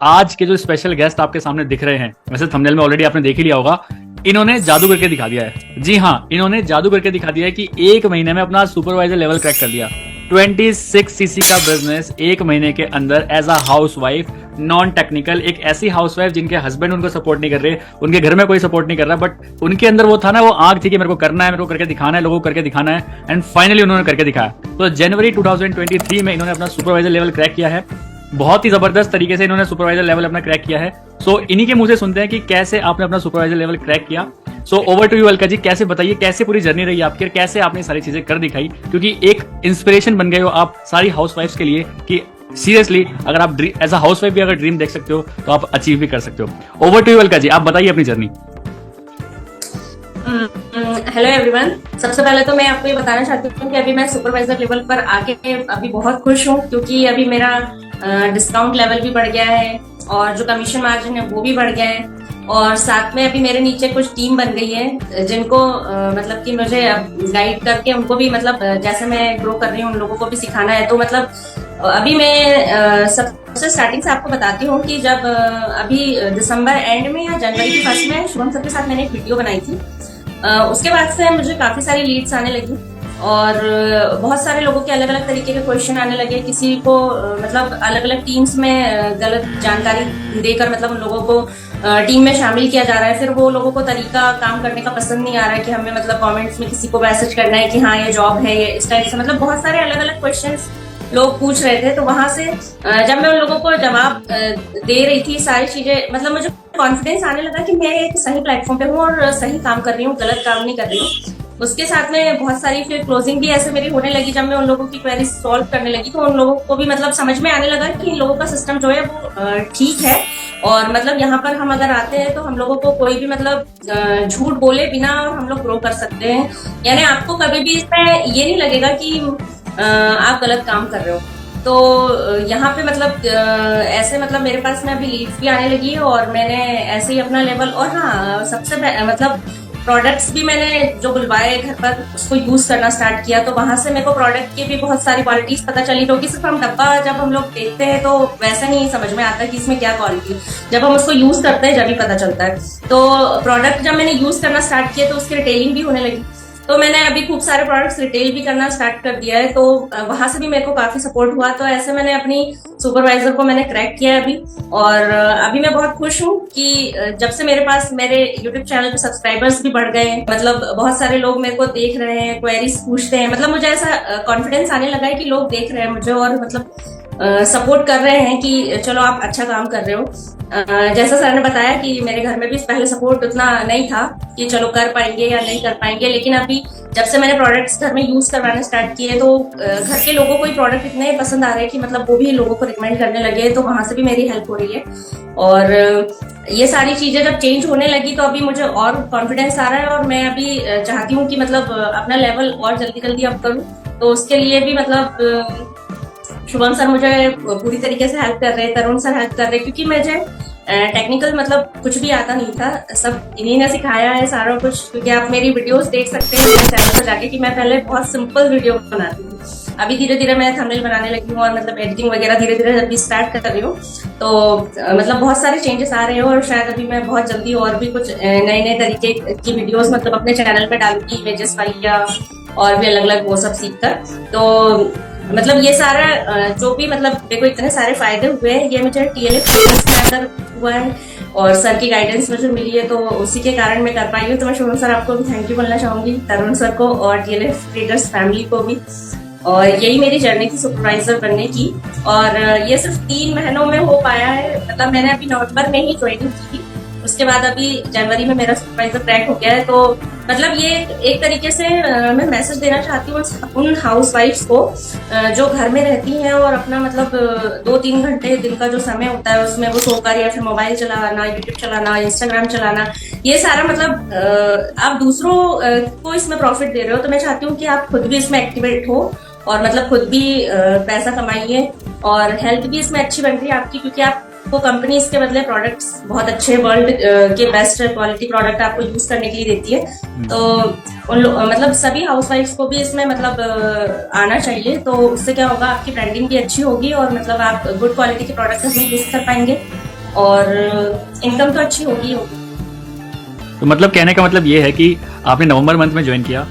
आज के जो स्पेशल गेस्ट आपके सामने दिख रहे हैं, वैसे थंबनेल में ऑलरेडी आपने देख ही लिया होगा, इन्होंने जादू करके दिखा दिया है। जी हाँ, इन्होंने जादू करके दिखा दिया है कि एक महीने में अपना सुपरवाइजर लेवल क्रैक कर दिया। 26 सीसी का बिजनेस एक महीने के अंदर as a housewife, non technical, एक ऐसी हाउस वाइफ जिनके हस्बैंड उनको सपोर्ट नहीं कर रहे, उनके घर में कोई सपोर्ट नहीं कर रहा, बट उनके अंदर वो था ना, वो आग थी कि मेरे को करना है, मेरे को करके दिखाना है, लोगों को करके दिखाना है, एंड फाइनली उन्होंने करके दिखाया। तो जनवरी 2023 में इन्होंने अपना सुपरवाइजर लेवल क्रैक किया है। बहुत ही जबरदस्त तरीके से इन्होंने सुपरवाइजर लेवल अपना क्रैक किया है। सो इन्हीं के मुंह से सुनते हैं कि कैसे आपने अपना सुपरवाइजर लेवल क्रैक किया। So over to you Alka ji, कैसे बताइए, कैसे पूरी जर्नी रही आपकी और कैसे आपने सारी चीजें कर दिखाई, क्योंकि एक इंस्पिरेशन बन गए हो आप सारी हाउस वाइफ्स के लिए कि सीरियसली अगर आप एज अ हाउस वाइफ भी अगर ड्रीम देख सकते हो तो आप अचीव भी कर सकते हो। ओवर टू यू अलका जी, आप बताइए अपनी जर्नी। हेलो एवरीवन, सबसे पहले तो मैं आपको ये बताना चाहती हूँ कि अभी मैं सुपरवाइजर लेवल पर आके अभी बहुत खुश हूँ, क्योंकि अभी मेरा डिस्काउंट लेवल भी बढ़ गया है और जो कमीशन मार्जिन है वो भी बढ़ गया है, और साथ में अभी मेरे नीचे कुछ टीम बन गई है जिनको मतलब कि मुझे गाइड करके उनको भी मतलब जैसे मैं ग्रो कर रही हूँ उन लोगों को भी सिखाना है। तो मतलब अभी मैं सबसे स्टार्टिंग से आपको बताती हूँ कि जब अभी दिसंबर एंड में या जनवरी के फर्स्ट में शुभम सर के साथ मैंने एक वीडियो बनाई थी, उसके बाद से मुझे काफी सारी लीड्स आने लगी और बहुत सारे लोगों के अलग अलग तरीके के क्वेश्चन आने लगे। किसी को मतलब अलग अलग टीम्स में गलत जानकारी देकर मतलब उन लोगों को टीम में शामिल किया जा रहा है। फिर वो लोगों को तरीका काम करने का पसंद नहीं आ रहा है कि हमें मतलब कमेंट्स में किसी को मैसेज करना है कि हाँ ये जॉब है, ये इस टाइप से मतलब बहुत सारे अलग अलग क्वेश्चंस लोग पूछ रहे थे। तो वहां से जब मैं उन लोगों को जवाब दे रही थी सारी चीजें, मतलब मुझे कॉन्फिडेंस आने लगा कि मैं एक सही प्लेटफॉर्म पे हूँ और सही काम कर रही हूँ, गलत काम नहीं कर रही हूँ। उसके साथ में बहुत सारी फिर क्लोजिंग भी ऐसे मेरी होने लगी जब मैं उन लोगों की क्वेरी सॉल्व करने लगी, तो उन लोगों को भी मतलब समझ में आने लगा कि इन लोगों का सिस्टम जो है वो ठीक है। और मतलब यहाँ पर हम अगर आते हैं तो हम लोगों को कोई भी मतलब झूठ बोले बिना हम लोग ग्रो कर सकते हैं। यानी आपको कभी भी इसमें ये नहीं लगेगा कि आप गलत काम कर रहे हो। तो यहाँ पे मतलब ऐसे मतलब मेरे पास में अभी लीड्स भी आने लगी है और मैंने ऐसे ही अपना लेवल, और हाँ सबसे मतलब प्रोडक्ट्स भी मैंने जो बुलवाए घर पर उसको यूज करना स्टार्ट किया। तो वहां से मेरे को प्रोडक्ट की भी बहुत सारी क्वालिटीज पता चली, क्योंकि सिर्फ हम डब्बा जब हम लोग देखते हैं तो वैसा नहीं समझ में आता कि इसमें क्या क्वालिटी, जब हम उसको यूज करते हैं जब भी पता चलता है। तो प्रोडक्ट जब मैंने यूज करना स्टार्ट किया तो उसकी रिटेलिंग भी होने लगी, तो मैंने अभी खूब सारे प्रोडक्ट्स रिटेल भी करना स्टार्ट कर दिया है। तो वहां से भी मेरे को काफी सपोर्ट हुआ। तो ऐसे मैंने अपनी सुपरवाइजर को मैंने क्रैक किया है अभी, और अभी मैं बहुत खुश हूँ कि जब से मेरे पास मेरे यूट्यूब चैनल पे सब्सक्राइबर्स भी बढ़ गए हैं, मतलब बहुत सारे लोग मेरे को देख रहे हैं, क्वेरीज पूछते हैं, मतलब मुझे ऐसा कॉन्फिडेंस आने लगा है कि लोग देख रहे हैं मुझे और मतलब सपोर्ट कर रहे हैं कि चलो आप अच्छा काम कर रहे हो। जैसा सर ने बताया कि मेरे घर में भी पहले सपोर्ट उतना नहीं था कि चलो कर पाएंगे या नहीं कर पाएंगे, लेकिन अभी जब से मैंने प्रोडक्ट्स घर में यूज करवाने स्टार्ट किए तो घर के लोगों को ही प्रोडक्ट इतने पसंद आ रहे हैं कि मतलब वो भी लोगों को रिकमेंड करने लगे, तो वहां से भी मेरी हेल्प हो रही है। और ये सारी चीजें जब चेंज होने लगी तो अभी मुझे और कॉन्फिडेंस आ रहा है और मैं अभी चाहती हूँ कि मतलब अपना लेवल और जल्दी जल्दी अप करूँ। तो उसके लिए भी मतलब शुभम सर मुझे पूरी तरीके से हेल्प कर रहे हैं, तरुण सर हेल्प कर रहे हैं, क्योंकि मुझे टेक्निकल मतलब कुछ भी आता नहीं था, सब इन्हीं ने सिखाया है सारा कुछ। क्योंकि आप मेरी वीडियोस देख सकते हैं मेरे चैनल पर जाके कि मैं पहले बहुत सिंपल वीडियो बनाती थी, अभी धीरे धीरे मैं थंबनेल बनाने लगी हूँ और मतलब एडिटिंग वगैरह धीरे धीरे अभी स्टार्ट कर रही हूँ। तो मतलब बहुत सारे चेंजेस आ रहे हैं और शायद अभी मैं बहुत जल्दी और भी कुछ नए नए तरीके की वीडियोस मतलब अपने चैनल पे डालूंगी, इमेजेस वाली या और भी अलग अलग वो सब सीख कर। तो मतलब ये सारा जो भी मतलब मेरे को इतने सारे फायदे हुए हैं ये मुझे TLF ट्रेडर्स में आकर हुआ है और सर की गाइडेंस मुझे मिली है, तो उसी के कारण मैं कर पाई हूँ। तो मैं शुभम सर आपको भी थैंक यू बोलना चाहूंगी, तरुण सर को और TLF ट्रेडर्स फैमिली को भी। और यही मेरी जर्नी थी सुपरवाइजर बनने की, और ये सिर्फ 3 महीनों में हो पाया है। मतलब मैंने अभी नवंबर में ही ज्वाइनिंग की थी, उसके बाद अभी जनवरी में मेरा सुपरवाइजर क्रैक हो गया है। तो मतलब ये एक तरीके से मैं मैसेज देना चाहती हूँ उन हाउस वाइफ्स को जो घर में रहती हैं और अपना मतलब 2-3 घंटे दिन का जो समय होता है उसमें वो सोकर या फिर मोबाइल चलाना, यूट्यूब चलाना, इंस्टाग्राम चलाना, ये सारा मतलब आप दूसरों को इसमें प्रॉफिट दे रहे हो। तो मैं चाहती हूँ कि आप खुद भी इसमें एक्टिवेट हो और मतलब खुद भी पैसा कमाइए, और हेल्थ भी इसमें अच्छी बन रही है आपकी, क्योंकि आपको कंपनी इसके बदले प्रोडक्ट्स बहुत अच्छे वर्ल्ड के बेस्ट क्वालिटी प्रोडक्ट आपको यूज करने के लिए देती है। तो उन मतलब सभी हाउसवाइफ्स को भी इसमें मतलब आना चाहिए। तो उससे क्या होगा, आपकी ब्रांडिंग भी अच्छी होगी और मतलब आप गुड क्वालिटी के प्रोडक्ट इसमें यूज कर पाएंगे। और इनकम तो अच्छी होगी ही होगी। तो मतलब कहने का मतलब ये है कि आपने नवंबर मंथ में ज्वाइन किया।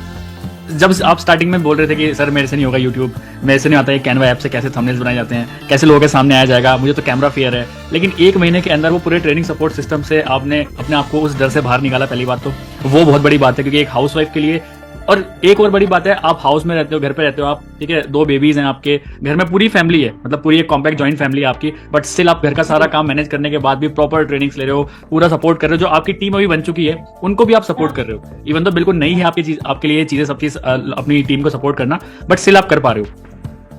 जब आप स्टार्टिंग में बोल रहे थे कि सर मेरे से नहीं होगा यूट्यूब, मेरे से नहीं आता है कैनवा ऐप से कैसे थंबनेल्स बनाए जाते हैं, कैसे लोगों के सामने आया जाएगा, मुझे तो कैमरा फियर है। लेकिन 1 महीने के अंदर वो पूरे ट्रेनिंग सपोर्ट सिस्टम से आपने अपने आप को उस डर से बाहर निकाला। पहली बात तो वो बहुत बड़ी बात है, क्योंकि एक हाउसवाइफ के लिए। और एक और बड़ी बात है, आप हाउस में रहते हो, घर पे रहते हो आप, ठीक है, 2 बेबीज हैं आपके घर में, पूरी फैमिली है, मतलब पूरी एक कॉम्पैक्ट जॉइंट फैमिली है आपकी, बट स्टिल आप घर का सारा काम मैनेज करने के बाद भी प्रॉपर ट्रेनिंग्स ले रहे हो, पूरा सपोर्ट कर रहे हो। जो आपकी टीम अभी बन चुकी है उनको भी आप सपोर्ट कर रहे हो, इवन तो बिल्कुल नई है आपकी चीज, आपके लिए चीजें सब चीज अपनी टीम को सपोर्ट करना, बट स्टिल आप कर पा रहे हो।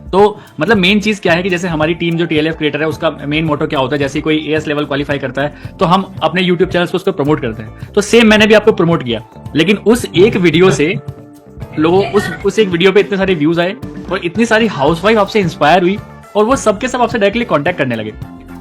तो मतलब मेन चीज क्या है कि जैसे हमारी टीम जो TLF क्रिएटर है उसका मेन मोटो क्या होता है, जैसे कोई AS लेवल क्वालिफाई करता है तो हम अपने यूट्यूब चैनल को उसको प्रमोट करते हैं। तो सेम मैंने भी आपको प्रमोट किया, लेकिन उस एक वीडियो से लोगों उस एक वीडियो पे इतने सारे व्यूज आए और इतनी सारी हाउसवाइफ आपसे इंस्पायर हुई और वो सबके सब आपसे डायरेक्टली कांटेक्ट करने लगे।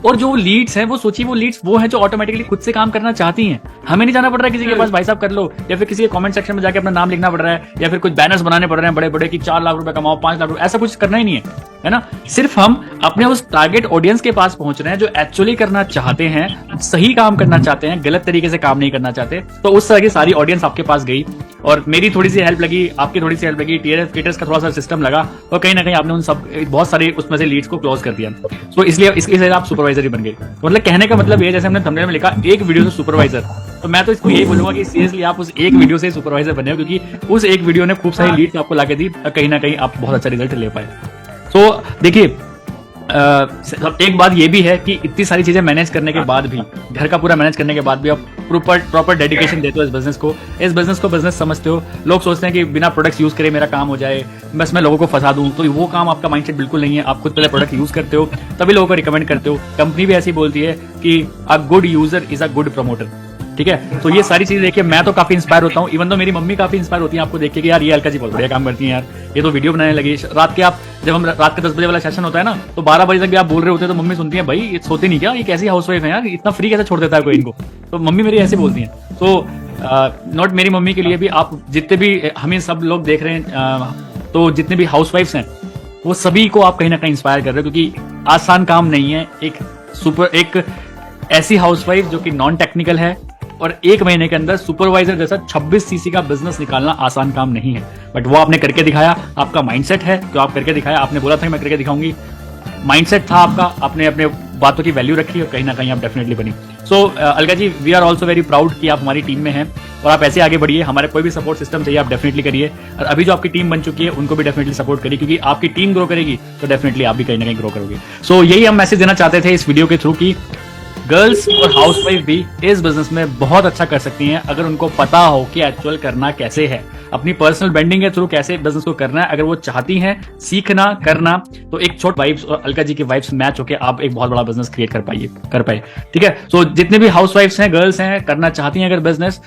और जो लीड्स हैं वो सोचिए, वो लीड्स वो हैं जो ऑटोमेटिकली खुद से काम करना चाहती हैं। हमें नहीं जाना पड़ रहा है किसी के पास भाई साहब कर लो, या फिर किसी के कमेंट सेक्शन में जाके अपना नाम लिखना पड़ रहा है, या फिर कुछ बैनर्स बनाने पड़ रहे हैं बड़े बड़े कि 4 लाख रुपए कमाओ, 5 लाख रुपए, ऐसा कुछ करना ही नहीं है ना। सिर्फ हम अपने उस टारगेट ऑडियंस के पास पहुंच रहे हैं जो एक्चुअली करना चाहते हैं, सही काम करना चाहते हैं, गलत तरीके से काम नहीं करना चाहते। तो उस तरह की सारी ऑडियंस आपके पास गई और मेरी थोड़ी सी हेल्प लगी, आपकी थोड़ी सी हेल्प लगी, TLF क्रिएटर्स का थोड़ा सा सिस्टम लगा और कहीं ना कहीं आपने उन सब बहुत सारे उसमें से लीड्स को क्लोज कर दिया। तो इसलिए इसके लिए आप सुपरवाइजर ही बन गए। मतलब कहने का मतलब ये, जैसे हमने थंबनेल में लिखा एक वीडियो से सुपरवाइजर, तो मैं तो इसको यही बोलूंगा कि सीरियसली आप उस एक वीडियो से सुपरवाइजर बने हो, क्योंकि उस एक वीडियो ने खूब सारी लीड्स आपको लाके दी, कहीं ना कहीं आप बहुत अच्छा रिजल्ट ले पाए। तो देखिए एक बात ये भी है कि इतनी सारी चीजें मैनेज करने के बाद भी, घर का पूरा मैनेज करने के बाद भी आप प्रॉपर डेडिकेशन देते हो इस बिजनेस को बिजनेस समझते हो। लोग सोचते हैं कि बिना प्रोडक्ट्स यूज करे मेरा काम हो जाए, बस मैं लोगों को फंसा दूं, तो वो काम आपका माइंडसेट बिल्कुल नहीं है। आप खुद पहले प्रोडक्ट यूज करते हो, तभी लोगों को रिकमेंड करते हो। कंपनी भी ऐसी बोलती है कि a good user is a good promoter, ठीक है। तो ये सारी चीजें देखिए मैं तो काफी इंस्पायर होता हूँ, इवन तो मेरी मम्मी काफी इंस्पायर होती है आपको देख के कि यार ये अलका जी बहुत बढ़िया काम करती हैं यार, ये तो वीडियो बनाने लगी। रात के आप जब हम रात के 10 बजे वाला सेशन होता है ना, तो 12 बजे तक भी आप बोल रहे होते हैं, तो मम्मी सुनती है भाई ये सोते नहीं क्या, ये कैसी हाउसवाइफ है यार, इतना फ्री कैसे छोड़ देता है कोई इनको। तो मम्मी मेरी ऐसे बोलती हैं। तो नॉट मेरी मम्मी के लिए भी, आप जितने भी हमें सब लोग देख रहे हैं, तो जितने भी हाउसवाइफ्स हैं वो सभी को आप कहीं ना कहीं इंस्पायर कर रहे हो, क्योंकि आसान काम नहीं है एक ऐसी हाउसवाइफ जो कि नॉन टेक्निकल है और 1 महीने के अंदर सुपरवाइजर जैसा 26 सीसी का बिजनेस निकालना आसान काम नहीं है। बट वो आपने करके दिखाया, आपका माइंडसेट है तो आप करके दिखाया। आपने बोला था कि मैं करके दिखाऊंगी, माइंडसेट था आपका, आपने अपने बातों की वैल्यू रखी और कहीं ना कहीं आप डेफिनेटली बनी। So Alka ji, we are also very proud कि आप हमारी टीम में हैं और आप ऐसे आगे बढ़िए। हमारे कोई भी सपोर्ट सिस्टम चाहिए आप डेफिनेटली करिए, और अभी जो आपकी टीम बन चुकी है उनको भी डेफिनेटली सपोर्ट करिए, क्योंकि आपकी टीम ग्रो करेगी तो डेफिनेटली आप भी कहीं ना कहीं ग्रो करोगे। सो यही हम मैसेज देना चाहते थे इस वीडियो के थ्रू कि गर्ल्स और हाउसवाइफ भी इस बिजनेस में बहुत अच्छा कर सकती हैं अगर उनको पता हो कि एक्चुअल करना कैसे है, अपनी पर्सनल ब्रांडिंग के थ्रू कैसे बिजनेस को करना है। अगर वो चाहती हैं सीखना करना, तो एक छोट वाइब्स और अलका जी की वाइब्स मैच होकर आप एक बहुत बड़ा बिजनेस क्रिएट कर पाए, ठीक है। सो जितने भी हाउसवाइफ्स हैं, गर्ल्स हैं, करना चाहती हैं अगर बिजनेस,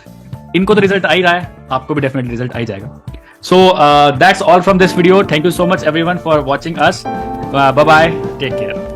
इनको तो रिजल्ट आ ही रहा है, आपको भी डेफिनेटली रिजल्ट आ ही जाएगा। So that's all from this video. Thank you so much everyone for watching us. Bye bye, take care.